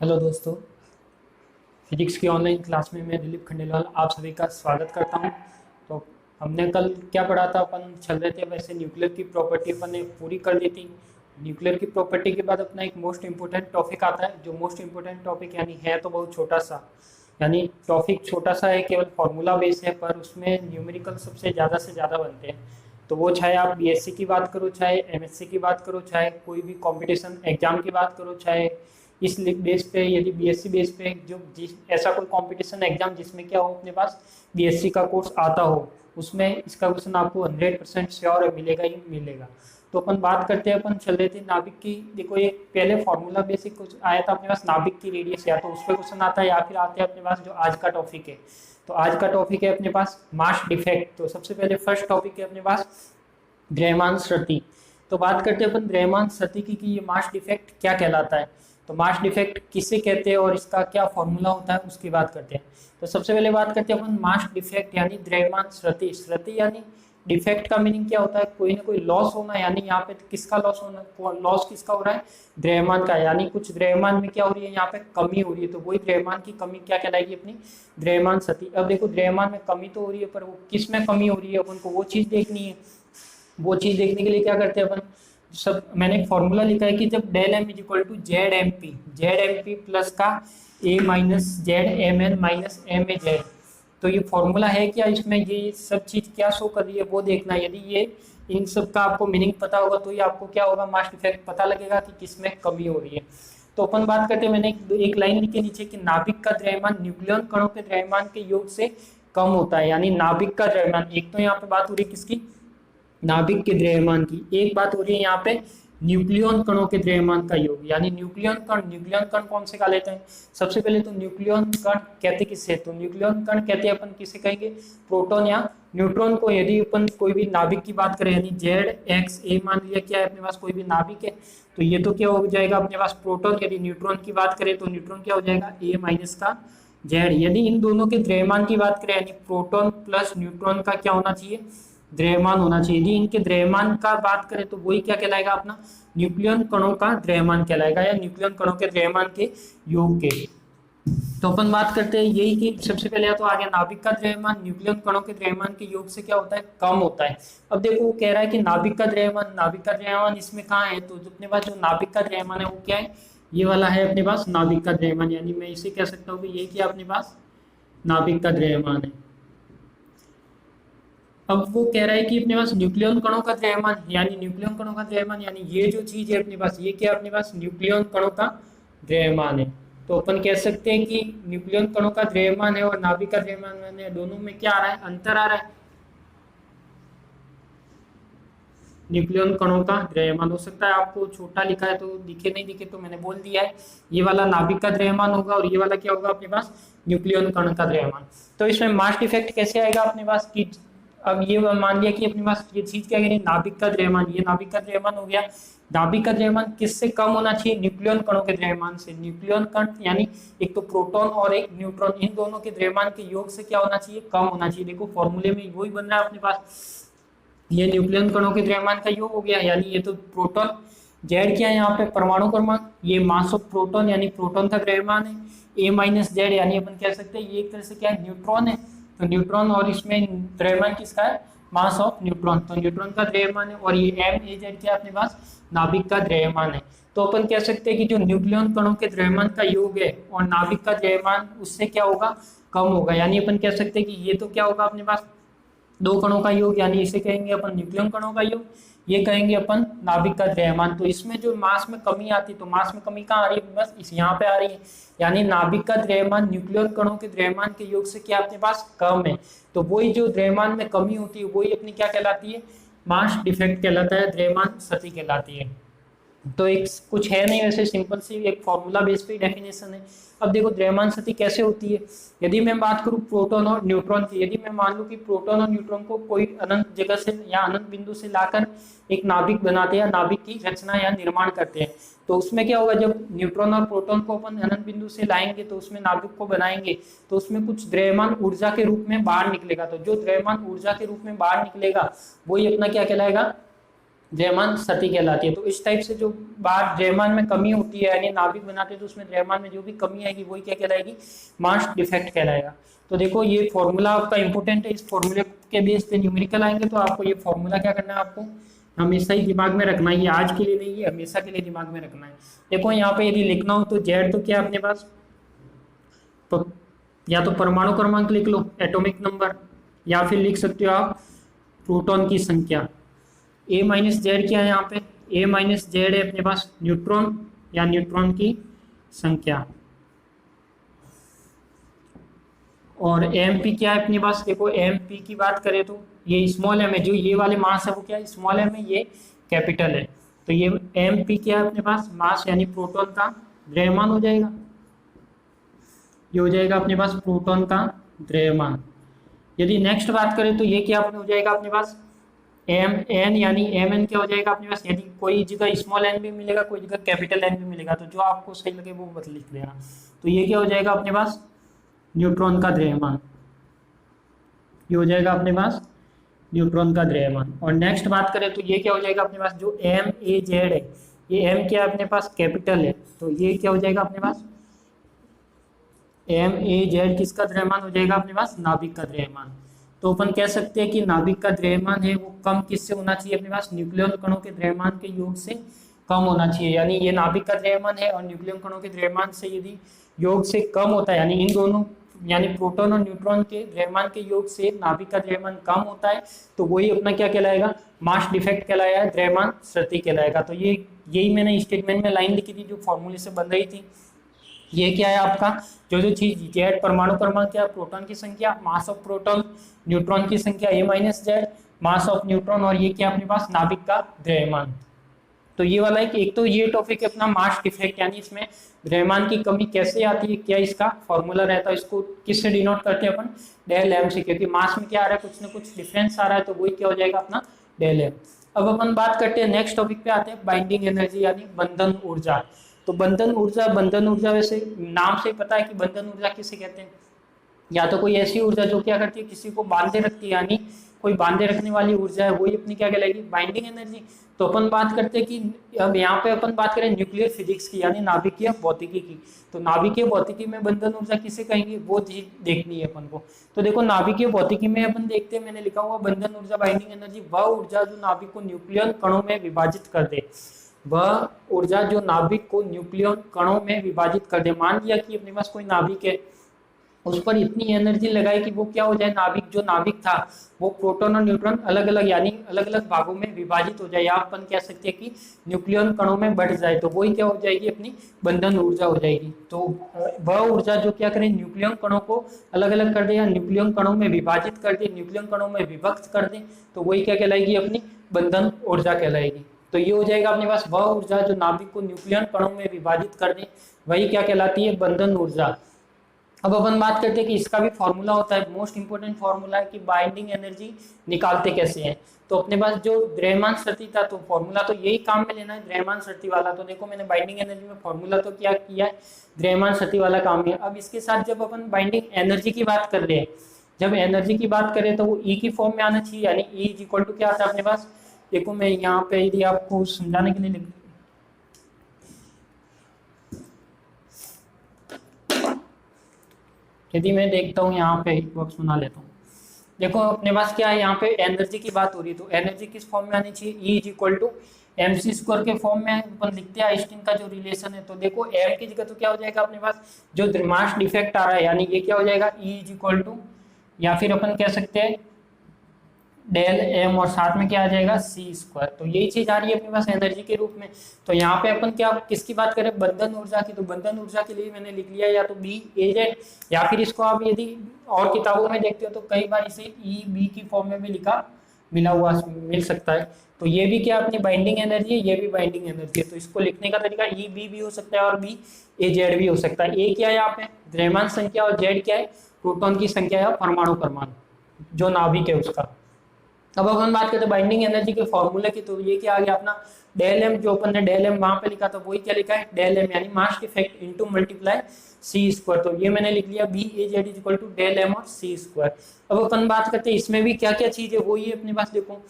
Hello दोस्तों। Physics की online class में मैं दिलीप खंडेलवाल आप सभी का स्वागत करता हूं। तो हमने कल क्या पढ़ा था, अपन चल रहे थे वैसे न्यूक्लियर की प्रॉपर्टी अपन ने पूरी कर दी थी। न्यूक्लियर की प्रॉपर्टी के बाद अपना एक मोस्ट इंपोर्टेंट टॉपिक आता है, जो मोस्ट इंपोर्टेंट टॉपिक यानी है तो बहुत छोटा सा, यानी टॉपिक छोटा सा है, केवल फॉर्मूला बेस है, पर उसमें न्यूमेरिकल सबसे ज़्यादा से ज़्यादा बनते हैं। तो वो चाहे आप बीएससी की बात करो, चाहे एमएससी की बात करो, चाहे कोई भी कंपटीशन एग्जाम की बात करो, चाहे इस बेस पे, यदि बीएससी बेस पे जो जिस ऐसा कोई कंपटीशन एग्जाम जिसमें क्या हो अपने पास बीएससी का कोर्स आता हो, उसमें इसका क्वेश्चन आपको 100% श्योर मिलेगा ही मिलेगा। तो अपन बात करते हैं, अपन चल रहे थे नाभिक की। देखो एक पहले फॉर्मूला बेसिक कुछ आया था अपने पास, नाभिक की रेडियस, या तो उस पर क्वेश्चन आता है या फिर आते हैं अपने पास जो आज का टॉपिक है। तो आज का टॉपिक है अपने पास मास डिफेक्ट। तो सबसे पहले फर्स्ट टॉपिक है अपने पास द्रव्यमान श्रुति। तो बात करते हैं अपन द्रव्यमान श्रुति की कि ये मास डिफेक्ट क्या कहलाता है। तो मास डिफेक्ट किसे कहते हैं और इसका क्या फॉर्मूला होता है उसकी बात करते हैं। तो सबसे पहले बात करते हैं अपन मास डिफेक्ट यानी द्रव्यमान श्रुति। श्रुति यानी डिफेक्ट का मीनिंग क्या होता है, कोई ना कोई लॉस होना, यानी यहाँ पे किसका लॉस होना, लॉस किसका हो रहा है, द्रव्यमान का, यानी कुछ द्रव्यमान में क्या हो रही है, यहाँ पे कमी हो रही है। तो वही द्रव्यमान की कमी क्या कहलाएगी, अपनी द्रव्यमान श्रुति। अब देखो द्रव्यमान में कमी तो हो रही है, पर वो किस में कमी हो रही है अपन को वो चीज देखनी है। वो चीज देखने के लिए क्या करते हैं अपन, सब मैंने एक फॉर्मूला लिखा है कि जब del M is equal to Z M P plus का A minus Z M N minus M A Z. तो ये फॉर्मूला है क्या, इसमें ये सब चीज क्या शो कर रही है वो देखना है। यदि ये इन सब का आपको मीनिंग पता होगा तो ये आपको क्या होगा, मास डिफेक्ट पता लगेगा कि किसमें कमी हो रही है। तो अपन बात करते हैं, मैंने एक लाइन लिखी नीचे कि नाभिक का द्रव्यमान न्यूक्लियन कणों के द्रव्यमान के योग से कम होता है। यानी नाभिक का द्रव्यमान, एक तो यहाँ पे बात हो रही है किसकी, नाभिक के द्रव्यमान की, एक बात हो रही है यहाँ पे न्यूक्लियन कणों के द्रव्यमान का योग। यानी न्यूक्लियन कण कौन से का लेते हैं, सबसे पहले तो न्यूक्लियन कण कहते किसे, तो न्यूक्लियन कण कहते हैं अपन किसे कहेंगे, प्रोटॉन या न्यूट्रॉन को। यदि अपन कोई भी नाभिक की बात करें, यानी जेड एक्स ए मान लिया क्या है अपने पास कोई भी नाभिक है, तो ये तो क्या हो जाएगा अपने पास प्रोटॉन। यदि न्यूट्रॉन की बात करें तो न्यूट्रॉन क्या हो जाएगा, ए माइनस का जेड। यदि इन दोनों के द्रव्यमान की बात करें, यानी प्रोटॉन प्लस न्यूट्रॉन का क्या होना चाहिए, द्रव्यमान होना चाहिए। यदि इनके द्रव्यमान का बात करें तो वही क्या कहलाएगा, अपना न्यूक्लियन कणों का द्रव्यमान कहलाएगा, या न्यूक्लियन कणों के द्रव्यमान के योग के। तो अपन बात करते हैं यही कि सबसे पहले तो आ गया नाभिक का द्रव्यमान न्यूक्लियन कणों के द्रव्यमान के योग से क्या होता है, कम होता है। अब देखो वो कह रहा है कि नाभिक का द्रव्यमान इसमें कहाँ है, तो अपने पास जो नाभिक का द्रव्यमान है वो क्या है, ये वाला है अपने पास नाभिक का द्रव्यमान। यानी मैं इसे कह सकता हूँ कि ये क्या अपने पास नाभिक का द्रव्यमान है। अब वो कह रहा है कि अपने पास न्यूक्लियन कणों का द्रव्यमान, यानी न्यूक्लियन कणों का द्रव्यमान, यानी ये जो चीज है अपने पास, ये क्या अपने पास न्यूक्लियन कणों का द्रव्यमान है। तो अपन कह सकते हैं कि न्यूक्लियन कणों का द्रव्यमान है और नाभिक का द्रव्यमान है, दोनों में क्या आ रहा है, अंतर आ रहा है। न्यूक्लियन कणों का द्रव्यमान हो सकता है आपको छोटा लिखा है तो दिखे नहीं दिखे, तो मैंने बोल दिया है ये वाला नाभिक का द्रव्यमान होगा और ये वाला क्या होगा अपने पास न्यूक्लियन कण का द्रव्यमान। तो इसमें मास डिफेक्ट कैसे आएगा अपने पास कि, अब ये मान लिया कि अपने पास ये चीज क्या है, नाभिक का द्रव्यमान, ये नाभिक का द्रव्यमान हो गया। नाभिक का द्रव्यमान किससे कम होना चाहिए, न्यूक्लियन कणों के द्रव्यमान से। न्यूक्लियन कण यानी एक तो प्रोटॉन और एक न्यूट्रॉन, इन दोनों के द्रव्यमान के योग से क्या होना चाहिए, कम होना चाहिए। देखो फॉर्मूले में वही बन रहा है अपने पास, ये न्यूक्लियन कणों के द्रव्यमान का योग हो गया। यानी ये तो प्रोटॉन, जेड क्या है यहाँ पे परमाणु क्रमांक, ये मास ऑफ प्रोटॉन यानी प्रोटॉन का द्रव्यमान है। ए माइनस जेड यानी अपन कह सकते हैं ये एक तरह से क्या है, न्यूट्रॉन है। तो न्यूट्रॉन, और इसमें द्रव्यमान किसका है, मास ऑफ न्यूट्रॉन, तो न्यूट्रॉन का द्रव्यमान है। और ये एम ए जेड क्या अपने पास नाभिक का द्रव्यमान है। तो अपन कह सकते हैं कि जो न्यूक्लियन कणों के द्रव्यमान का योग है और नाभिक का द्रव्यमान उससे क्या होगा, कम होगा। यानी अपन कह सकते हैं कि ये तो क्या होगा अपने पास दो कणों का योग, यानी इसे कहेंगे अपन न्यूक्लियन कणों का योग, ये कहेंगे अपन नाभिक का द्रव्यमान। तो इसमें जो मास में कमी आती है, तो मास में कमी कहाँ आ रही है, बस इस यहाँ पे आ रही है। यानी नाभिक का द्रव्यमान न्यूक्लियन कणों के द्रव्यमान के योग से क्या अपने पास कम है। तो वही जो द्रव्यमान में कमी होती है वही अपनी क्या कहलाती है, मास डिफेक्ट कहलाता है, द्रव्यमान श्रुति कहलाती है। तो एक कुछ है नहीं, वैसे सिंपल सी एक फॉर्मूला बेस पे डेफिनेशन है। अब देखो द्रव्यमान श्रुति कैसे होती है। यदि मैं बात करूं प्रोटॉन और न्यूट्रॉन की, यदि मैं मान लूं कि प्रोटॉन और न्यूट्रॉन को कोई अनंत जगह से या अनंत बिंदु से लाकर एक नाभिक बनाते हैं या नाभिक की रचना या निर्माण करते हैं, तो उसमें क्या होगा, जब न्यूट्रॉन और प्रोटॉन को अपन अनंत बिंदु से लाएंगे तो उसमें नाभिक को बनाएंगे, तो उसमें कुछ द्रव्यमान ऊर्जा के रूप में बाहर निकलेगा। तो जो द्रव्यमान ऊर्जा के रूप में बाहर निकलेगा वही अपना क्या कहलाएगा, द्रव्यमान स्थिति कहलाती है। तो इस टाइप से जो बात द्रव्यमान में कमी होती है यानी नाभिक बनाते हैं तो उसमें द्रव्यमान में जो भी कमी आएगी वही क्या कहलाएगी, मास डिफेक्ट कहलाएगा। तो देखो ये फॉर्मूला आपका इंपॉर्टेंट है, इस फॉर्मूले के बेस पे न्यूमेरिकल आएंगे तो आपको ये फॉर्मूला क्या करना है, आपको हमेशा ही दिमाग में रखना है, ये आज के लिए नहीं है हमेशा के लिए दिमाग में रखना है। देखो यहाँ पे यदि लिखना हो तो जेड तो क्या अपने पास या तो परमाणु क्रमांक लिख लो एटॉमिक नंबर, या फिर लिख सकते हो आप प्रोटॉन की संख्या। ए माइनस जेड क्या है यहाँ पे, ए माइनस जेड है अपने पास न्यूट्रॉन या न्यूट्रॉन की संख्या। और एम पी क्या है अपने पास, देखो एम पी की बात करें तो ये स्मॉल एम है, जो ये वाले मास है वो क्या है स्मॉल एम है, ये कैपिटल है। तो ये एम पी क्या है अपने पास, मास यानी प्रोटॉन का द्रव्यमान हो जाएगा, ये हो जाएगा अपने पास प्रोटॉन का द्रव्यमान। यदि नेक्स्ट बात करें तो ये क्या हो जाएगा अपने पास एम एन, यानी एम एन क्या हो जाएगा अपने पास, यदि कोई जगह स्मॉल एन भी मिलेगा कोई जगह कैपिटल एन भी मिलेगा, तो जो आपको सही लगे वो मत लिख देना। तो ये क्या हो जाएगा अपने पास न्यूट्रॉन का द्रव्यमान, ये हो जाएगा अपने पास न्यूट्रॉन का द्रव्यमान। और नेक्स्ट बात करें तो ये क्या हो जाएगा अपने पास, जो एम ए जेड है, ये एम क्या है अपने पास कैपिटल है, तो ये क्या हो जाएगा अपने पास एम ए जेड किसका द्रव्यमान हो जाएगा अपने पास, नाभिक का द्रव्यमान। तो अपन कह सकते हैं कि नाभिक का द्रव्यमान है वो कम किससे होना चाहिए अपने पास, न्यूक्लियन कणों के द्रव्यमान के योग से कम होना चाहिए। यानी ये नाभिक का द्रव्यमान है और न्यूक्लियन कणों के द्रव्यमान से यदि योग से कम होता है, यानी इन दोनों यानी प्रोटॉन और न्यूट्रॉन के द्रव्यमान के योग से नाभिक का द्रव्यमान कम होता है, तो वही अपना क्या कहलाएगा, मास डिफेक्ट कहलाया है, द्रव्यमान श्रुति कहलाएगा। तो ये यही मैंने स्टेटमेंट में लाइन लिखी थी जो फॉर्मूले से बन रही थी। ये क्या है आपका जो जो चीज जेड परमाणु क्रमांक क्या, प्रोटॉन की संख्या, मास ऑफ प्रोटॉन, न्यूट्रॉन की संख्या A minus Z, mass of neutron, और ये क्या अपने पास नाभिक का द्रव्यमान। तो ये वाला एक तो ये टॉपिक है अपना मास डिफेक्ट, यानी इसमें द्रव्यमान की कमी कैसे आती है, क्या इसका फॉर्मूला रहता है, इसको किससे डिनोट करते हैं अपन, डेल एम से, क्योंकि मास में क्या आ रहा है कुछ ना कुछ डिफरेंस आ रहा है, तो वही क्या हो जाएगा अपना डेल एम। अब अपन बात करते हैं नेक्स्ट टॉपिक पे आते हैं बाइंडिंग एनर्जी यानी बंधन ऊर्जा। तो बंधन ऊर्जा वैसे नाम से पता है कि बंधन ऊर्जा किसे कहते हैं, या तो कोई ऐसी ऊर्जा जो क्या करती है किसी को बांधे रखती है, यानी कोई बांधे रखने वाली ऊर्जा है, वही अपनी क्या कहलाएगी, बाइंडिंग एनर्जी। तो अपन बात करते हैं कि अब यहाँ पे अपन बात करें न्यूक्लियर फिजिक्स की यानी नाभिकीय भौतिकी की। तो नाभिकीय भौतिकी में बंधन ऊर्जा किसे कहेंगे वो चीज देखनी है अपन को। तो देखो नाभिकीय भौतिकी में अपन देखते हैं, मैंने लिखा हुआ बंधन ऊर्जा बाइंडिंग एनर्जी वह ऊर्जा जो नाभिक को न्यूक्लियर कणों में विभाजित कर दे, वह ऊर्जा जो नाभिक को न्यूक्लियन कणों में विभाजित कर दे। मान लिया कि अपने पास कोई नाभिक है, उस पर इतनी एनर्जी लगाए कि वो क्या हो जाए, नाभिक जो नाभिक था वो प्रोटॉन और न्यूट्रॉन अलग अलग यानी अलग अलग भागों में विभाजित हो जाए, या अपन कह सकते हैं कि न्यूक्लियन कणों में बढ़ जाए, तो वही क्या हो जाएगी अपनी बंधन ऊर्जा हो जाएगी। तो वह ऊर्जा जो क्या करे न्यूक्लियन कणों को अलग अलग कर दे या न्यूक्लियन कणों में विभाजित कर दे, न्यूक्लियन कणों में विभक्त कर दे, तो वही क्या कहलाएगी अपनी बंधन ऊर्जा कहलाएगी। तो ये हो जाएगा अपने पास वह ऊर्जा जो नाभिक को न्यूक्लियन कणों में विभाजित कर दे, वही क्या कहलाती है बंधन ऊर्जा। अब अपन बात करते हैं कि इसका भी फॉर्मूला होता है, मोस्ट इंपोर्टेंट फॉर्मूला है कि बाइंडिंग एनर्जी निकालते कैसे हैं। तो अपने पास जो द्रव्यमान शक्ति था तो फॉर्मूला तो यही काम में लेना है द्रव्यमान शक्ति वाला। तो देखो मैंने बाइंडिंग एनर्जी में फॉर्मूला तो क्या किया है, द्रव्यमान शक्ति वाला काम है। अब इसके साथ जब अपन बाइंडिंग एनर्जी की बात कर रहे हैं, जब एनर्जी की बात करें तो वो ई की फॉर्म में आना चाहिए, यानी ई इज इक्वल टू क्या आता है अपने पास, देखो मैं यहाँ पे यदि आपको समझाने के लिए लिख, यदि मैं देखता हूँ यहाँ पे एक बॉक्स बना लेता हूँ, देखो अपने पास क्या है यहाँ पे एनर्जी की बात हो रही है, तो एनर्जी किस फॉर्म में आनी चाहिए, E is equal to M C square के फॉर्म में अपन लिखते हैं आइंस्टीन का जो रिलेशन है। तो देखो एम की जगह तो क्या हो जाएगा अपने पास जो मास डिफेक्ट आ रहा है, यानी ये क्या हो जाएगा ई इज इक्वल टू, या फिर अपन कह सकते हैं डेल एम और साथ में क्या आ जाएगा सी स्क्वायर। तो यही चीज आ रही है अपने पास एनर्जी के रूप में। तो यहाँ पे अपन क्या किसकी बात करें, बंधन ऊर्जा की। तो बंधन ऊर्जा के लिए मैंने लिख लिया या तो बी ए जेड, या फिर इसको आप यदि और किताबों में देखते हो तो कई बार इसे ई बी की फॉर्म में भी मिला हुआ मिल सकता है। तो ये भी क्या अपनी बाइंडिंग एनर्जी है, ये भी बाइंडिंग एनर्जी है। तो इसको लिखने का तरीका ई बी भी हो सकता है और बी ए जेड भी हो सकता है। ए क्या है यहाँ पे द्रव्यमान संख्या और जेड क्या है प्रोटॉन की संख्या या परमाणु क्रमांक जो नाभिक है उसका। अब अपन बात करते हैं बाइंडिंग एनर्जी के फॉर्मूले की। तो ये क्या आ गया अपना डेल एम, जो अपन ने डेल एम वहां पे लिखा था वही क्या लिखा है डेल एम, यानी mass effect into multiply C square. तो ये मैंने लिख लिया B A Z is equal to del M और सी स्क्वायर। अब अपन बात करते हैं इसमें भी क्या क्या चीज है, वो ये अपने पास देखो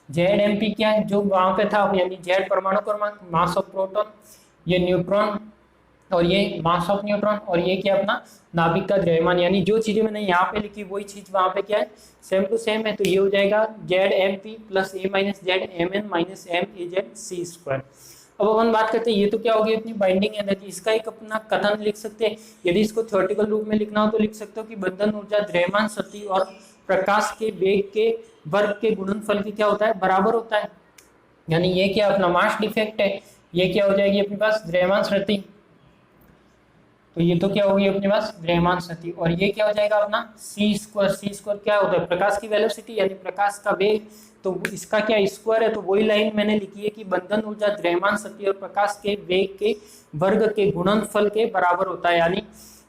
जेड एम पी क्या है जो वहां पे था, यानी जेड परमाणु क्रमांक, मास ऑफ प्रोटॉन, ये न्यूट्रॉन और ये मास ऑफ न्यूट्रॉन, और ये क्या अपना नाभिक का द्रव्यमान, यानी जो चीजें मैंने यहाँ पे लिखी वही चीज वहां पे क्या है, सेम टू सेम है। तो ये हो जाएगा Z M P plus A minus Z M N minus M A Z C square. अब अपन बात करते हैं, ये तो क्या होगी अपनी बाइंडिंग एनर्जी, इसका एक अपना कथन लिख सकते हैं। यदि इसको थ्योरेटिकल रूप में लिखना हो तो लिख सकते हो कि बंधन ऊर्जा द्रव्यमान शक्ति और प्रकाश के वेग के वर्ग के गुणनफल की क्या होता है, बराबर होता है। यानी ये क्या अपना मास डिफेक्ट है, ये क्या हो जाएगी अपने पास द्रव्यमान शक्ति, तो ये तो क्या होगी अपने पास द्रव्यमान शक्ति, और ये क्या हो जाएगा अपना सी स्क्वायर। सी स्क्वायर क्या होता है, प्रकाश की वेलोसिटी यानी प्रकाश का वेग, तो इसका क्या स्क्वायर है, तो वही लाइन मैंने लिखी है कि बंधन ऊर्जा द्रव्यमान शक्ति और प्रकाश के वेग के वर्ग के गुणनफल के बराबर होता है। यानी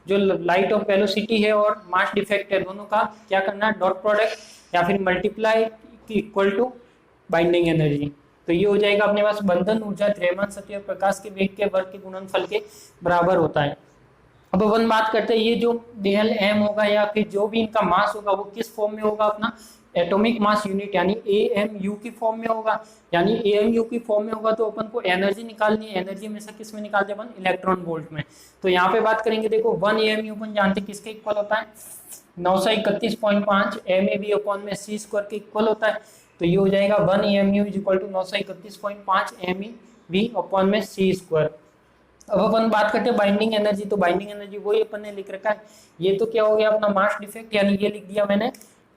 जो लाइट ऑफ वेलोसिटी है और मास डिफेक्ट है, दोनों का क्या करना है, डॉट प्रोडक्ट या फिर multiply equal to binding energy. तो ये हो जाएगा अपने पास बंधन ऊर्जा द्रव्यमान शक्ति और प्रकाश के वेग के वर्ग के गुणनफल के बराबर होता है। अब अपन बात करते हैं ये जो डेल एम होगा या फिर जो भी इनका मास होगा वो किस फॉर्म में होगा, अपना एटॉमिक मास यूनिट यानी एएमयू की फॉर्म में होगा। यानी एएमयू की फॉर्म में होगा तो अपन को एनर्जी निकालनी है, एनर्जी में से किस में निकालते हैं अपन, इलेक्ट्रॉन वोल्ट में। तो यहाँ पे बात करेंगे, देखो 1 एएमयू अपन जानते हैं किसके इक्वल होता है, 931.5 एमएवी अपॉन में सी स्क्वायर के इक्वल होता है। तो ये हो जाएगा 1 AMU is equal to 931.5 MeV upon में सी स्क्वायर। अब अपन बात करते हैं बाइंडिंग एनर्जी, तो बाइंडिंग एनर्जी वही अपन ने लिख रखा है। ये तो क्या हो गया अपना मास डिफेक्ट, यानी ये लिख दिया मैंने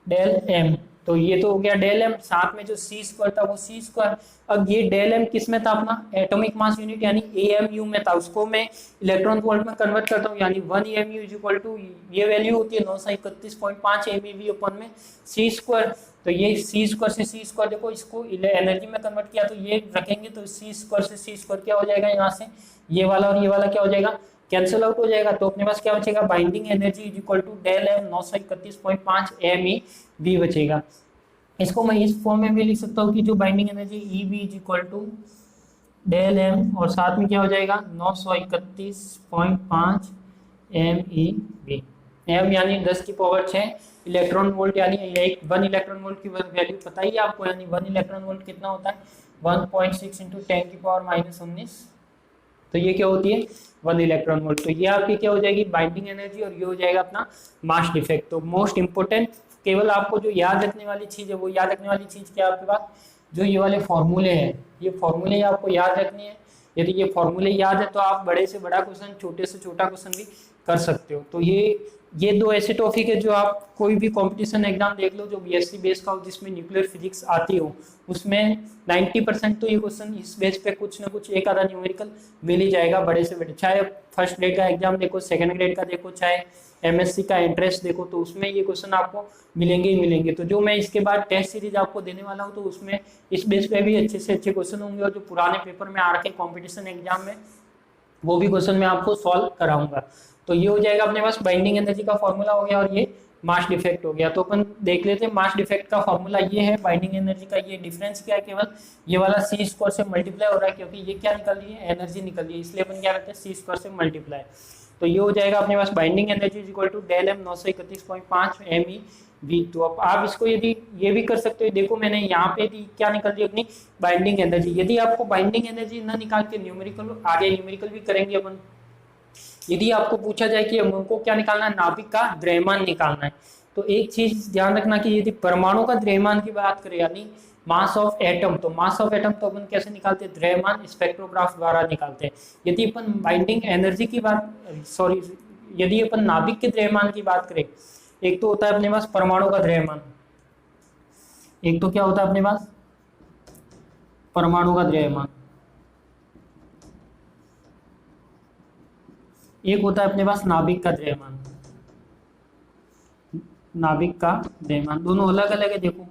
डेल एम, तो ये तो हो गया डेल एम, साथ में जो सी स्क्वायर था वो सी स्क्वायर। अब ये डेल एम किस में था, अपना एटॉमिक मास यूनिट यानी एएमयू में था, उसको मैं इलेक्ट्रॉन वोल्ट में कन्वर्ट करता हूँ, यानी 1 एएमयू इज इक्वल टू ये वैल्यू होती है 931.5 एमईवी अपॉन में सी स्क्वायर। तो ये सी स्क्वायर से सी स्क्वायर, देखो इसको एनर्जी में कन्वर्ट किया तो ये रखेंगे तो सी स्क्वायर से सी स्क्वायर क्या हो जाएगा, यहाँ से ये वाला और ये वाला क्या हो जाएगा, कैंसिल आउट हो जाएगा। तो अपने पास क्या बचेगा, binding energy is equal to del M 931.5 MeV बचेगा। इसको मैं इस फॉर्म में भी लिख सकता हूँ कि जो binding energy E B is equal to del M और साथ में क्या हो जाएगा 931.5 एमईवी। एम यानी 10 की पावर 6 इलेक्ट्रॉन वोल्ट, यानी 1 इलेक्ट्रॉन वोल्ट की वैल्यू पता ही है आपको, यानी 1 इलेक्ट्रॉन वोल्ट कितना होता है 1.6 इंटू 10 की पावर -19। तो ये क्या होती है 1 इलेक्ट्रॉन वोल्ट। तो ये आपकी क्या हो जाएगी बाइंडिंग एनर्जी, और ये हो जाएगा अपना मास डिफेक्ट। तो मोस्ट इंपोर्टेंट केवल आपको जो याद रखने वाली चीज है, वो याद रखने वाली चीज क्या है आपके पास, जो ये वाले फॉर्मूले हैं, ये फॉर्मूले आपको याद रखनी है। यदि ये फॉर्मूले याद है तो आप बड़े से बड़ा क्वेश्चन, छोटे से छोटा क्वेश्चन भी कर सकते हो। तो ये दो ऐसे टॉपिक है जो आप कोई भी कंपटीशन एग्जाम देख लो जो बीएससी बेस का हो, जिसमें न्यूक्लियर फिजिक्स आती हो, उसमें 90% तो ये क्वेश्चन इस बेस पे कुछ ना कुछ एक आधा न्यूमेरिकल मिल ही जाएगा बड़े से बड़े। चाहे फर्स्ट ग्रेड का एग्जाम देखो, सेकंड ग्रेड का देखो, चाहे एमएससी का एंट्रेंस देखो, तो उसमें ये क्वेश्चन आपको मिलेंगे ही मिलेंगे। तो जो मैं इसके बाद टेस्ट सीरीज आपको देने वाला हूँ, तो उसमें इस बेस पे भी अच्छे से अच्छे क्वेश्चन होंगे, और जो पुराने पेपर में आ रखे कॉम्पिटिशन एग्जाम में वो भी क्वेश्चन मैं आपको सॉल्व कराऊंगा। तो ये हो जाएगा अपने पास बाइंडिंग एनर्जी का फॉर्मूला हो गया, और ये मास डिफेक्ट हो गया। तो अपन देख लेते हैं मास डिफेक्ट का फॉर्मूला ये है, बाइंडिंग एनर्जी का ये डिफरेंस क्या है, केवल ये वाला सी स्क्वायर से मल्टीप्लाई हो रहा है, क्योंकि ये क्या निकल रही है एनर्जी निकल रही है, इसलिए अपन क्या करते हैं सी स्क्वायर से मल्टीप्लाई। तो ये हो जाएगा अपने पास binding energy is equal to del M 931.5 MeV. तो अब आप इसको यदि ये भी कर सकते हो, देखो मैंने यहाँ पे क्या निकल रही है अपनी बाइंडिंग एनर्जी। यदि आपको बाइंडिंग एनर्जी ना निकाल के न्यूमेरिकल, आगे न्यूमेरिकल भी करेंगे अपन, यदि आपको पूछा जाए कि हमको क्या निकालना है, नाभिक का द्रव्यमान निकालना है, तो एक चीज ध्यान रखना कि यदि परमाणु का द्रव्यमान की बात करें, यानी मास ऑफ एटम, तो मास ऑफ एटम तो अपन कैसे निकालते हैं, द्रव्यमान स्पेक्ट्रोग्राफ द्वारा निकालते हैं। यदि अपन बाइंडिंग एनर्जी की बात, सॉरी, यदि अपन नाभिक के द्रव्यमान की बात करें, एक तो होता है अपने पास परमाणु का द्रव्यमान, एक तो क्या होता है अपने पास परमाणु का द्रव्यमान, एक होता है अपने पास नाभिक का द्रव्यमान। नाभिक का द्रव्यमान दोनों अलग अलग है, देखो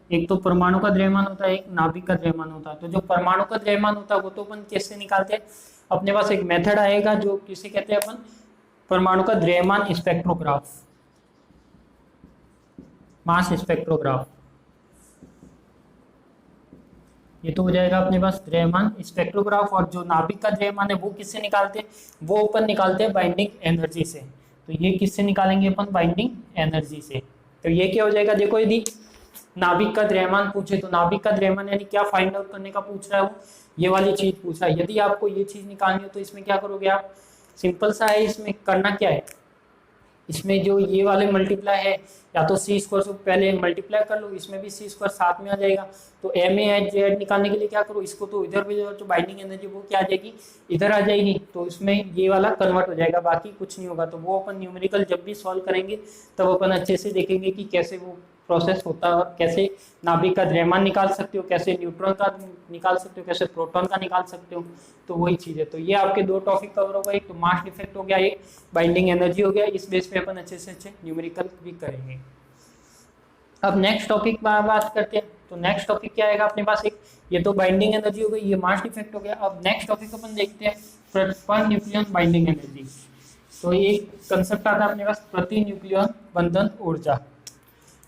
एक तो परमाणु का द्रव्यमान होता है, एक नाभिक का द्रव्यमान होता है। तो जो परमाणु का द्रव्यमान होता है वो तो अपन कैसे निकालते हैं, अपने पास एक मेथड आएगा जो किसे कहते हैं अपन, परमाणु का द्रव्यमान स्पेक्ट्रोग्राफ, मास स्पेक्ट्रोग्राफ। ये तो हो जाएगा अपने पास द्रव्यमान स्पेक्ट्रोग्राफ। और जो नाभिक का द्रव्यमान है वो किससे निकालते हैं, वो अपन निकालते हैं बाइंडिंग एनर्जी से। तो ये किससे निकालेंगे अपन, बाइंडिंग एनर्जी से। तो ये क्या हो जाएगा, देखो यदि नाभिक का द्रव्यमान पूछे तो नाभिक का द्रव्यमान यानी क्या फाइंड आउट करने का पूछ रहा है वो, ये वाली चीज पूछ रहा है। यदि आपको ये चीज निकालनी हो तो इसमें क्या करोगे आप, सिंपल सा है, इसमें करना क्या है, इसमें जो ये वाले मल्टीप्लाई है या तो सी स्क्वायर से पहले मल्टीप्लाई कर लो, इसमें भी सी स्क्वायर साथ में आ जाएगा। तो एम ए एच जेड निकालने के लिए क्या करो, इसको तो इधर भी जो बाइंडिंग एनर्जी वो क्या आ जाएगी, इधर आ जाएगी, तो इसमें ये वाला कन्वर्ट हो जाएगा, बाकी कुछ नहीं होगा। तो वो अपन न्यूमेरिकल जब भी सॉल्व करेंगे तब अपन अच्छे से देखेंगे कि कैसे वो प्रोसेस होता है और कैसे नाभिक का द्रव्यमान निकाल सकते हो, कैसे न्यूट्रॉन का निकाल सकते हो, कैसे प्रोटॉन का निकाल सकते हो। तो वही चीज़ है। तो ये आपके दो टॉपिक कवर होगा, एक तो मास डिफेक्ट हो गया, एक बाइंडिंग एनर्जी हो गया। इस बेस पे अपन अच्छे से अच्छे न्यूमेरिकल भी करेंगे। अब नेक्स्ट टॉपिक बात करते हैं। तो नेक्स्ट टॉपिक क्या आएगा अपने पास, एक ये तो बाइंडिंग एनर्जी हो गई, ये मास डिफेक्ट हो गया। अब नेक्स्ट टॉपिक अपन देखते हैं पर न्यूक्लियन बाइंडिंग एनर्जी। तो एक कंसेप्ट आता है अपने पास प्रति न्यूक्लियन बंधन ऊर्जा।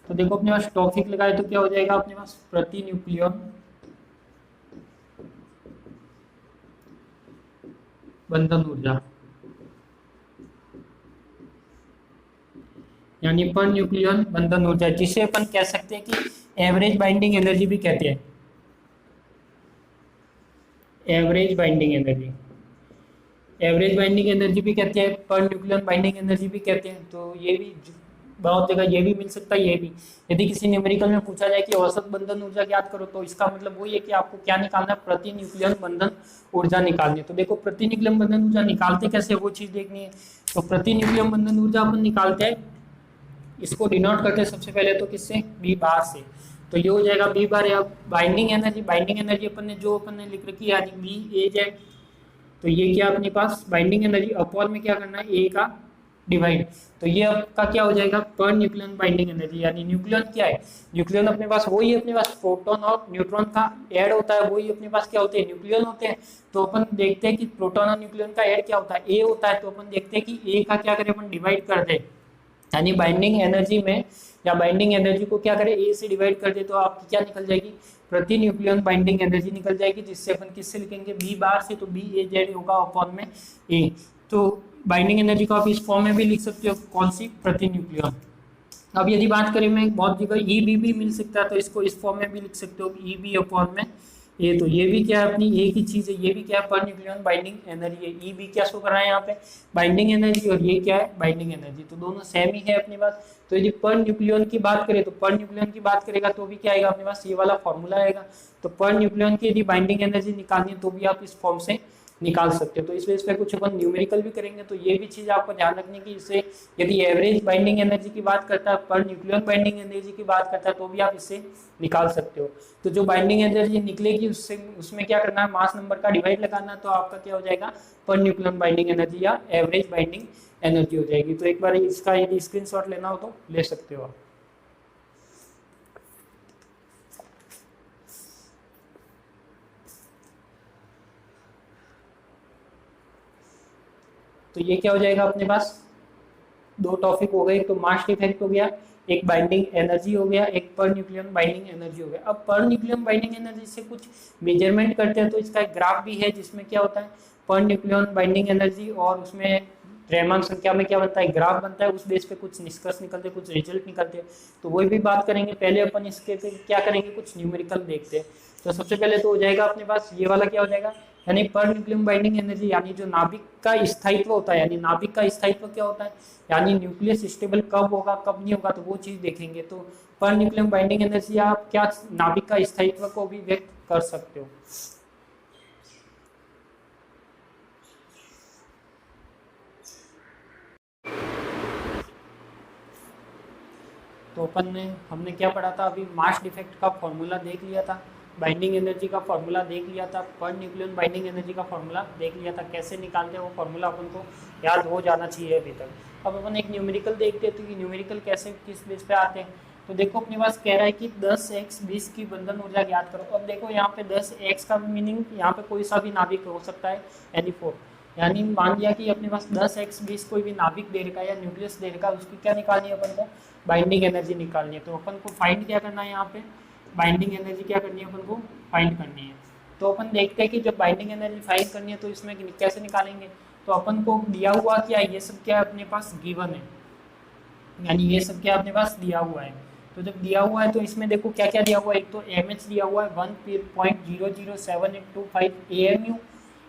तो देखो अपने पास टॉपिक लगाए तो क्या हो जाएगा अपने पास, प्रति न्यूक्लियन बंधन ऊर्जा यानी पर न्यूक्लियन बंधन ऊर्जा, जिसे अपन कह सकते हैं कि एवरेज बाइंडिंग एनर्जी भी कहते हैं। Average binding energy, average binding energy भी कहते हैं, पर न्यूक्लियन बाइंडिंग एनर्जी भी कहते हैं। तो ये भी बहुत जगह ये भी मिल सकता है, ये भी। यदि किसी न्यूमेरिकल में पूछा जाए कि औसत बंधन ऊर्जा ज्ञात करो, तो इसका मतलब वही है कि आपको क्या निकालना है, प्रति न्यूक्लियन बंधन ऊर्जा निकालनी है। तो देखो प्रति न्यूक्लियन बंधन ऊर्जा निकालते कैसे, वो चीज देखनी है। तो प्रति न्यूक्लियन बंधन ऊर्जा अपन निकालते हैं, इसको डिनोट करते हैं सबसे पहले तो किससे, बी बार से। तो ये हो जाएगा बी बार। या बाइंडिंग एनर्जी, बाइंडिंग एनर्जी अपन ने जो अपन ने लिख रखी है यानी बी ए जेड। तो ये क्या अपने पास बाइंडिंग एनर्जी अपॉन में क्या करना है, ए का डिवाइड। तो ये आपका क्या हो जाएगा, पर न्यूक्लियन बाइंडिंग एनर्जी। यानी न्यूक्लियन क्या है, न्यूक्लियन अपने पास वही है, अपने पास प्रोटॉन और न्यूट्रॉन का ऐड होता है, वही अपने पास क्या होते हैं, न्यूक्लियन होते हैं। तो अपन देखते हैं कि प्रोटॉन और न्यूक्लियन का ऐड क्या होता है, ए होता है। तो अपन देखते हैं कि ए का क्या करें अपन, डिवाइड कर दे, यानी बाइंडिंग एनर्जी में या बाइंडिंग एनर्जी को क्या करें, ए से डिवाइड कर दे, तो आपकी क्या निकल जाएगी, प्रति न्यूक्लियन बाइंडिंग एनर्जी निकल जाएगी, जिससे अपन किससे लिखेंगे, बी बार से। तो बी ए जेड होगा अपॉन में ए। तो बाइंडिंग एनर्जी को आप इस फॉर्म में भी लिख सकते हो, कौन सी, प्रति न्यूक्लियन। अब यदि बात करें, मैं बहुत जगह ई बी भी मिल सकता है, तो इसको इस फॉर्म में भी लिख सकते हो, ई बी अपॉन में ए। तो ये भी क्या है, अपनी एक ही चीज है, ये भी क्या है, पर न्यूक्लियन बाइंडिंग एनर्जी है। ई बी क्या शो कर रहा है यहाँ पे, बाइंडिंग एनर्जी, और ये क्या है, बाइंडिंग एनर्जी। तो दोनों सेम ही है अपने पास। तो यदि पर न्यूक्लियन की बात करें, तो पर न्यूक्लियन की बात करेगा तो भी क्या आएगा अपने पास, ये वाला फॉर्मूला आएगा। तो पर न्यूक्लियन की यदि बाइंडिंग एनर्जी निकालनी है तो भी आप इस फॉर्म से निकाल सकते हो। तो इस बेस पे कुछ अपन न्यूमेरिकल भी करेंगे। तो ये भी चीज आपको ध्यान रखनी की, इससे यदि एवरेज बाइंडिंग एनर्जी की बात करता है, पर न्यूक्लियन बाइंडिंग एनर्जी की बात करता है, तो भी आप इससे निकाल सकते हो। तो जो बाइंडिंग एनर्जी निकलेगी उससे, उसमें क्या करना है, मास नंबर का डिवाइड लगाना, तो आपका क्या हो जाएगा, पर न्यूक्लियन बाइंडिंग एनर्जी या एवरेज बाइंडिंग एनर्जी हो जाएगी। तो एक बार इसका यदि स्क्रीनशॉट लेना हो तो ले सकते हो आप। तो ये क्या हो जाएगा अपने पास, दो टॉपिक हो गए, एक तो मास डिफेक्ट हो गया, एक बाइंडिंग एनर्जी हो गया, एक पर न्यूक्लियन बाइंडिंग एनर्जी हो गया। अब पर न्यूक्लियन बाइंडिंग एनर्जी से कुछ मेजरमेंट करते हैं, तो इसका एक ग्राफ भी है जिसमें क्या होता है, पर न्यूक्लियन बाइंडिंग एनर्जी और उसमें द्रव्यमान संख्या में क्या बनता है, ग्राफ बनता है। उस बेस पे कुछ निष्कर्ष निकलते हैं, कुछ रिजल्ट निकलते हैं। तो वही भी बात करेंगे। पहले अपन इसके पे क्या करेंगे, कुछ न्यूमेरिकल देखते हैं। तो सबसे पहले तो हो जाएगा अपने पास ये वाला क्या हो जाएगा, यानी पर न्यूक्लियन बाइंडिंग एनर्जी, यानी जो नाभिक का स्थायित्व होता है, यानी नाभिक का स्थायित्व क्या होता है, यानी न्यूक्लियस स्टेबल कब होगा कब नहीं होगा, तो वो चीज देखेंगे। तो पर न्यूक्लियन बाइंडिंग एनर्जी आप क्या नाभिक का स्थायित्व को भी व्यक्त कर सकते हो। तो अपन ने हमने क्या पढ़ा था अभी, मास डिफेक्ट का फॉर्मूला देख लिया था, बाइंडिंग एनर्जी का फॉर्मूला देख लिया था, पर न्यूक्लियन बाइंडिंग एनर्जी का फॉर्मूला देख लिया था। कैसे निकालते हैं वो फॉर्मूला अपन को याद हो जाना चाहिए अभी तक। अब अपन एक न्यूमेरिकल देखते हैं, तो ये न्यूमेरिकल कैसे किस बेस पे आते हैं। तो देखो अपने पास कह रहा है कि 10x 20 की बंधन ऊर्जा ज्ञात करो। अब देखो यहाँ पे 10x का मीनिंग यहाँ पे कोई सा भी नाभिक हो सकता है, Ni4। यानी मान लिया कि अपने पास 10x 20 कोई भी नाभिक दे रखा है या न्यूक्लियस दे रखा है, उसकी क्या निकालनी है अपन को, बाइंडिंग एनर्जी निकालनी है। तो अपन को फाइंड क्या करना है, यहाँ पे बाइंडिंग एनर्जी क्या करनी है, अपन को फाइंड करनी है। तो अपन देखते हैं कि जब बाइंडिंग एनर्जी फाइंड करनी है तो इसमें कैसे निकालेंगे। तो अपन को दिया हुआ क्या है, ये सब क्या है अपने पास गिवन है, यानी ये सब क्या अपने पास दिया हुआ है। तो जब दिया हुआ है तो इसमें देखो क्या क्या दिया हुआ है, एक तो एमएच दिया हुआ है 1.007825 एएमयू,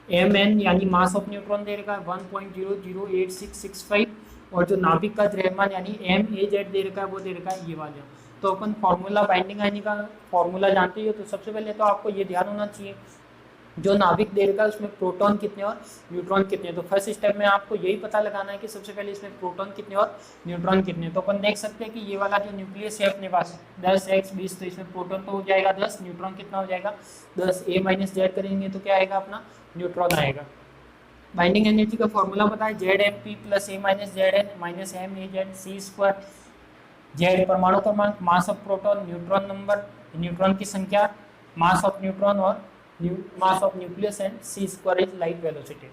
एमएन यानी मास ऑफ न्यूट्रॉन दे रखा है 1.008665, और जो नाभिक का द्रव्यमान यानी एम ए जेड दे रखा है वो दे रखा है ये वाला। तो अपन फॉर्मूला बाइंडिंग आयनी का फॉर्मूला जानते ही हो, तो सबसे पहले तो आपको ये ध्यान होना चाहिए जो नाभिक दे रखा है उसमें प्रोटॉन कितने और न्यूट्रॉन कितने। तो फर्स्ट स्टेप में आपको यही पता लगाना है कि सबसे पहले इसमें प्रोटॉन कितने और न्यूट्रॉन कितने। तो अपन देख सकते हैं कि ये वाला जो न्यूक्लियस है अपने पास 10x20, तो इसमें प्रोटॉन तो हो जाएगा 10, न्यूट्रॉन कितना हो जाएगा 10, a माइनस जेड करेंगे तो क्या आएगा अपना न्यूट्रॉन आएगा। बाइंडिंग एनर्जी का फॉर्मूला पता है Z M P plus A minus Z N minus M A Z C square. Z परमाणु क्रमांक, mass of proton, neutron number, neutron की संख्या, मास ऑफ न्यूट्रॉन और mass of nucleus, and C square is light velocity.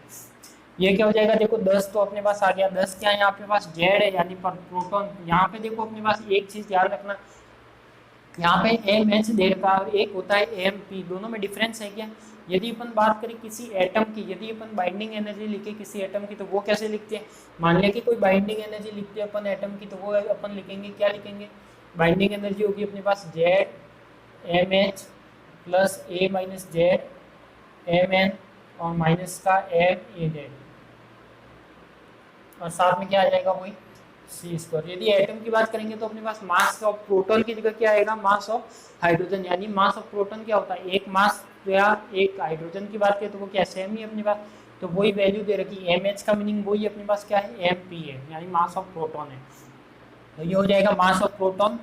ये क्या हो जाएगा देखो 10 तो अपने पास आ गया, 10 क्या है यहाँ पे पास जेड है यानी पर प्रोटॉन। यहाँ पे देखो अपने पास एक चीज ध्यान रखना, यहाँ पे एम एच दे रखा है और एक होता है एम पी, दोनों में डिफरेंस है क्या। यदि अपन बात करें किसी एटम की, यदि अपन बाइंडिंग एनर्जी लिखे किसी एटम की तो वो कैसे लिखते हैं, मान लिया कि कोई बाइंडिंग एनर्जी लिखते हैं अपन एटम की, तो वो अपन लिखेंगे क्या लिखेंगे, बाइंडिंग एनर्जी होगी अपने पास Z M H plus A minus Z M N और माइनस का एम ए जेड, और साथ में क्या आ जाएगा वही सी स्क्वायर। यदि एटम की बात करेंगे तो अपने पास मास ऑफ प्रोटॉन की जगह क्या आएगा मास ऑफ हाइड्रोजन, यानी मास ऑफ प्रोटॉन क्या होता है एक मास, या एक हाइड्रोजन की बात करें तो वो क्या सेम ही अपने पास, तो वही वैल्यू दे रखी एम एच का मीनिंग वही अपने पास क्या है एम पी है, यानी मास ऑफ प्रोटॉन है। तो ये हो जाएगा मास ऑफ प्रोटॉन,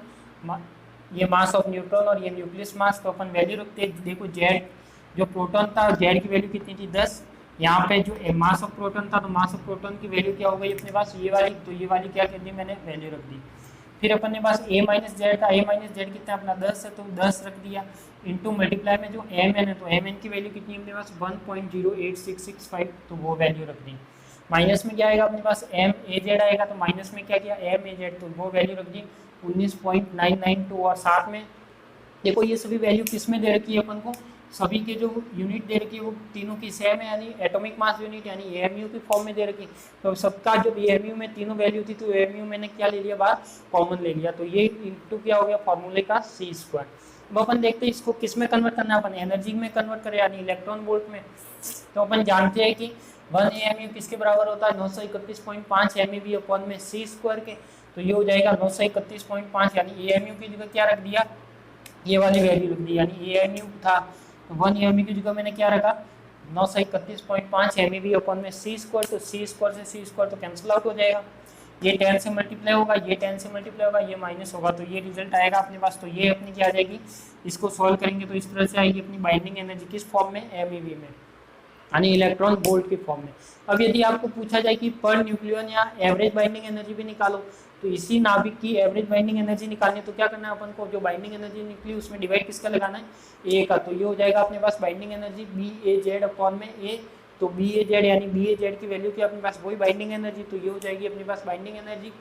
ये मास ऑफ न्यूट्रॉन और ये न्यूक्लियस मास। तो अपन वैल्यू रखते हैं, देखो जेड जो प्रोटॉन था जेड की वैल्यू कितनी थी 10, यहाँ पे जो मास ऑफ प्रोटॉन था तो मास ऑफ प्रोटॉन की वैल्यू क्या हो गई अपने पास ये वाली, तो ये वाली क्या कर दी मैंने वैल्यू रख दी। फिर अपन ने पास ए माइनस जेड था, ए माइनस जेड कितना अपना 10 है तो 10 रख दिया, इंटू मल्टीप्लाई में जो एम एन है तो एम एन की वैल्यू कितनी है अपने पास 1.08665, तो वो वैल्यू रख दी। माइनस में क्या आएगा अपने पास एम ए जेड आएगा, तो माइनस में क्या किया एम ए जेड, तो वो वैल्यू रख दी 19.992, और साथ में देखो ये सभी वैल्यू किस में दे रखी है अपन को, सभी के जो यूनिट दे रखी है वो तीनों की सेम है, यानी एटॉमिक मास यूनिट यानी एएमयू की फॉर्म में दे रखी है। तो सबका जब एएमयू में तीनों वैल्यू थी तो एएमयू मैंने क्या ले लिया बाहर कॉमन ले लिया, तो ये इंटू क्या हो गया फॉर्मूले का सी स्क्वायर। अब अपन देखते हैं इसको किस में कन्वर्ट करना है, अपन एनर्जी में कन्वर्ट करें यानी इलेक्ट्रॉन वोल्ट में। तो अपन जानते हैं कि 1 एएमयू किसके बराबर होता है 931.5 एमईवी अपॉन में सी स्क्वायर के, तो ये हो जाएगा 931.5, यानी एएमयू की जगह क्या रख दिया ये वाली वैल्यू रख दी, यानी एएमयू था तो 1 एमई की जगह मैंने क्या रखा 931.5 एमईवी अपॉन में सी स्क्वायर, तो सी स्क्वायर से सी स्क्वायर तो कैंसिल आउट हो जाएगा, ये 10 से मल्टीप्लाई होगा, ये 10 से मल्टीप्लाई होगा, ये माइनस होगा, तो ये रिजल्ट आएगा अपने पास। तो ये अपनी क्या आ जाएगी, इसको सॉल्व करेंगे तो इस तरह से आएगी अपनी बाइंडिंग एनर्जी किस फॉर्म में एमईवी में, यानी इलेक्ट्रॉन वोल्ट की फॉर्म में। अब यदि आपको पूछा जाए कि पर न्यूक्लियन या एवरेज बाइंडिंग एनर्जी भी निकालो, तो इसी नाभिक की एवरेज बाइंडिंग एनर्जी निकालनी तो क्या करना है अपन को, जो बाइंडिंग एनर्जी निकली उसमें डिवाइड किसका लगाना है ए का, तो ये हो जाएगा अपने पास binding energy B A Z upon में ए, तो बी ए जेड यानी बी ए जेड की वैल्यू क्या अपने पास वही बाइंडिंग एनर्जी, तो ये हो जाएगी अपने पास बाइंडिंग एनर्जी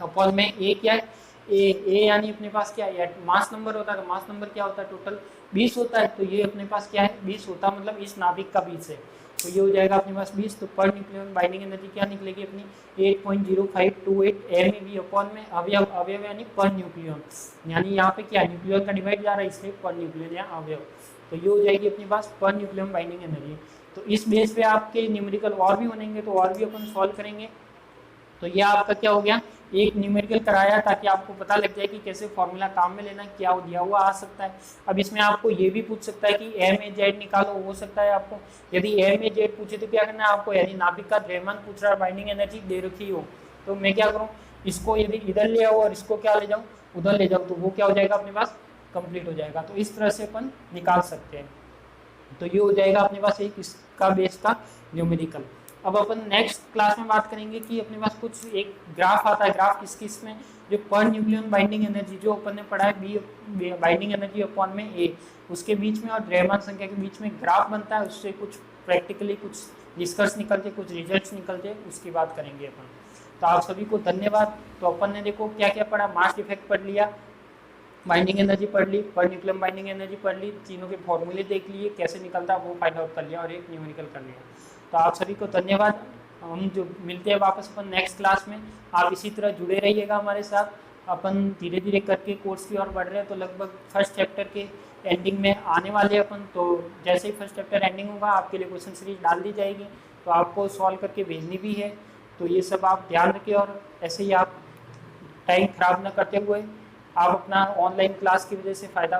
अपॉन में ए क्या है ए यानी अपने पास क्या है मास नंबर होता है, तो मास नंबर क्या होता है टोटल 20 होता है, तो ये अपने पास क्या है 20 होता है, मतलब इस नाभिक का 20 है, तो ये हो जाएगा अपने पास 20। तो पर न्यूक्लियन बाइंडिंग एनर्जी क्या निकलेगी अपनी 8.0528 एमईवी अपॉन में अवयव, अवयव यानी पर न्यूक्लियन, यानी यहाँ पे क्या न्यूक्लियन का डिवाइड जा रहा है इसलिए पर न्यूक्लियन या अवयव, तो ये हो जाएगी अपने पास पर न्यूक्लियन बाइंडिंग एनर्जी। तो इस बेस पे आपके न्यूमेरिकल और भी बनेंगे तो और भी अपन सॉल्व करेंगे। तो ये आपका क्या हो गया एक न्यूमेरिकल कराया ताकि आपको पता लग जाए कि कैसे फॉर्मूला काम में लेना, क्या दिया हुआ आ सकता है। अब इसमें आपको ये भी पूछ सकता है कि एम ए जेड निकालो, हो सकता है आपको, यदि एम ए जेड पूछे तो क्या करना है आपको, यानी नाभिक का द्रव्यमान पूछ रहा है, बाइंडिंग एनर्जी दे रखी हो, तो मैं क्या करूँ इसको यदि इधर ले आओ और इसको क्या ले जाऊँ उधर ले जाऊँ, तो वो क्या हो जाएगा अपने पास कंप्लीट हो जाएगा। तो इस तरह से अपन निकाल सकते हैं। तो ये हो जाएगा अपने पास एक इसका बेस का न्यूमेरिकल। अब अपन नेक्स्ट क्लास में बात करेंगे कि अपने पास कुछ एक ग्राफ आता है, ग्राफ किस किस में, जो पर न्यूक्लियन बाइंडिंग एनर्जी जो अपन ने पढ़ा है बी बाइंडिंग एनर्जी अपॉन में ए, उसके बीच में और द्रव्यमान संख्या के बीच में ग्राफ बनता है, उससे कुछ प्रैक्टिकली कुछ निष्कर्ष निकलते, कुछ रिजल्ट्स निकलते, उसकी बात करेंगे अपन। तो आप सभी को धन्यवाद। तो अपन ने देखो क्या क्या पढ़ा, मास इफेक्ट पढ़ लिया, बाइंडिंग एनर्जी पढ़ ली, पर न्यूक्लियन बाइंडिंग एनर्जी पढ़ ली, तीनों के फॉर्मूले देख लिए कैसे निकलता है वो फाइंड आउट कर लिया, और एक न्यूमेरिकल कर लिया। तो आप सभी को धन्यवाद। हम जो मिलते हैं वापस अपन नेक्स्ट क्लास में, आप इसी तरह जुड़े रहिएगा हमारे साथ। अपन धीरे धीरे करके कोर्स की ओर बढ़ रहे हैं, तो लगभग फर्स्ट चैप्टर के एंडिंग में आने वाले अपन। तो जैसे ही फर्स्ट चैप्टर एंडिंग होगा आपके लिए क्वेश्चन सीरीज डाल दी जाएगी, तो आपको सॉल्व करके भेजनी भी है। तो ये सब आप ध्यान रखें, और ऐसे ही आप टाइम खराब ना करते हुए आप अपना ऑनलाइन क्लास की वजह से फ़ायदा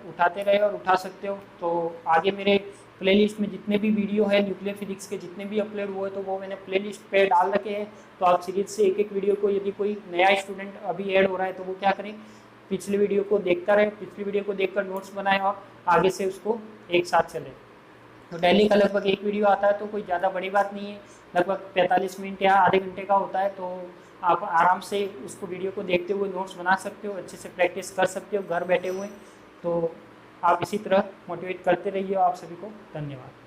उठाते रहे और उठा सकते हो। तो आगे मेरे प्लेलिस्ट में जितने भी वीडियो है न्यूक्लियर फिजिक्स के जितने भी अपलोड हुए, तो वो मैंने प्लेलिस्ट पे डाल रखे हैं। तो आप सीरीज से एक एक वीडियो को, यदि कोई नया स्टूडेंट अभी ऐड हो रहा है तो वो क्या करें, पिछली वीडियो को देखता रहे, पिछली वीडियो को देखकर नोट्स बनाए और आगे से उसको एक साथ चले। तो डेली का लगभग एक वीडियो आता है, तो कोई ज़्यादा बड़ी बात नहीं है, लगभग 45 मिनट या आधे घंटे का होता है। तो आप आराम से उसको वीडियो को देखते हुए नोट्स बना सकते हो, अच्छे से प्रैक्टिस कर सकते हो घर बैठे हुए। तो आप इसी तरह मोटिवेट करते रहिए। आप सभी को धन्यवाद।